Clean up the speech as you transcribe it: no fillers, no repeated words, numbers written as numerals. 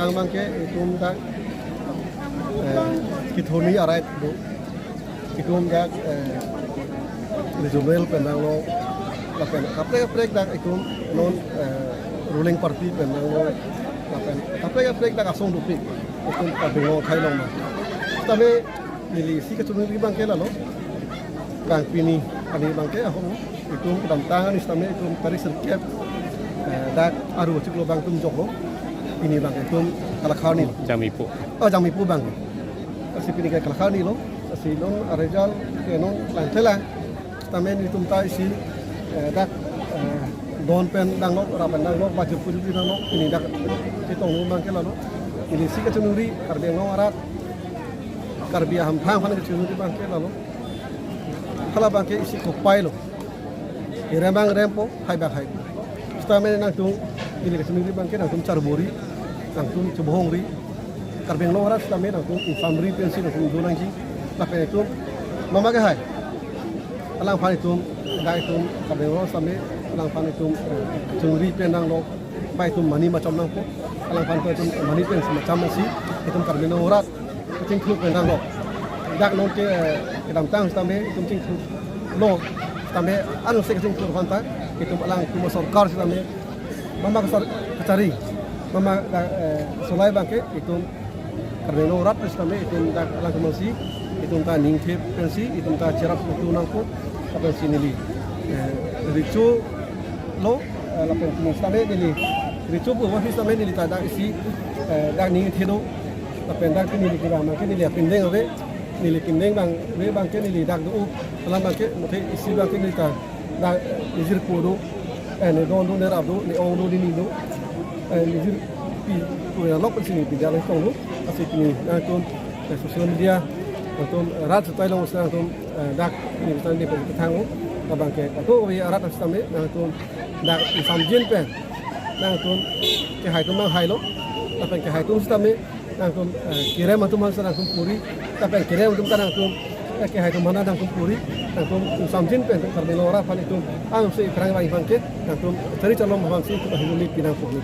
Ang bangke itum dak kitoni arait do itum dak regional penang lo lapen kapre dak itum non ruling party penang lo lapen kapre dak asong dupi itum kabingo khailong ma tame nili si kachuni bangke la lo bang pini ani bangke ahong itum dam tangan istame itum tarik serkep dak aru ciklo bang tum joko ini bang itu kalakau ni Jamipu. Oh Jamipu bang. Kasi pinigay kalakau ni lo. Kasi non arejal non lantela. Tamen itu mta isi dak don pen dang lo rapan dang lo baju putih dang lo ini dak itu ngomong bang kela lo. Ini si kecunuri karbi ngong arat karbi ham phang pan kecunuri bang kela lo. Kala bang ke isi kopai lo. Irembang rempo hai bang hai. Tamen nang tu ini kecunuri bang ke nang tu carburi nangtung cobohong ri karbeng lo ras tame nangtung infantry pensi nangtung donang ji lape itu mama ke hai alang pan itu dai itu karbeng lo tame alang pan itu cungri penang lo bai itu mani macam nang po alang pan itu mani pensi macam si itu karbeng lo ras cing kluk penang lo dak non ke kedam tang tame itu cing kluk lo tame anu se cing kluk fanta itu alang tu sorkar tame mama kecari mama solai bangke itu karena urat istame itu tak lang kemelsi itu tak ningkep pensi itu tak cerap itu nangko apa sinili ricu lo lapen istame nili ricu bu wafis istame nili tak isi dak ningkep itu lapen dak nili kira bangke nili pendeng ave nili pendeng bang we bangke nili dak du dalam bangke mungkin isi bangke nili tak dak izir kodo ni don do nerab do ni ong do ni do nizir pi ko ya lok sini pi jalan kong lu asik ni nangton sosial media nangton rat tailong usang nangton dak ni tan di petang lu abang ke to wi arat astame nangton dak samjin pen nangton ke hai tum nang hai lo apa ke hai tum astame nangton kire matum han nangton puri tapi kire matum nangton ke hai tum mana nangton puri nangton samjin pen karbe lora pan itu ang se perang bang ke nangton cari calon bang si itu pinang puri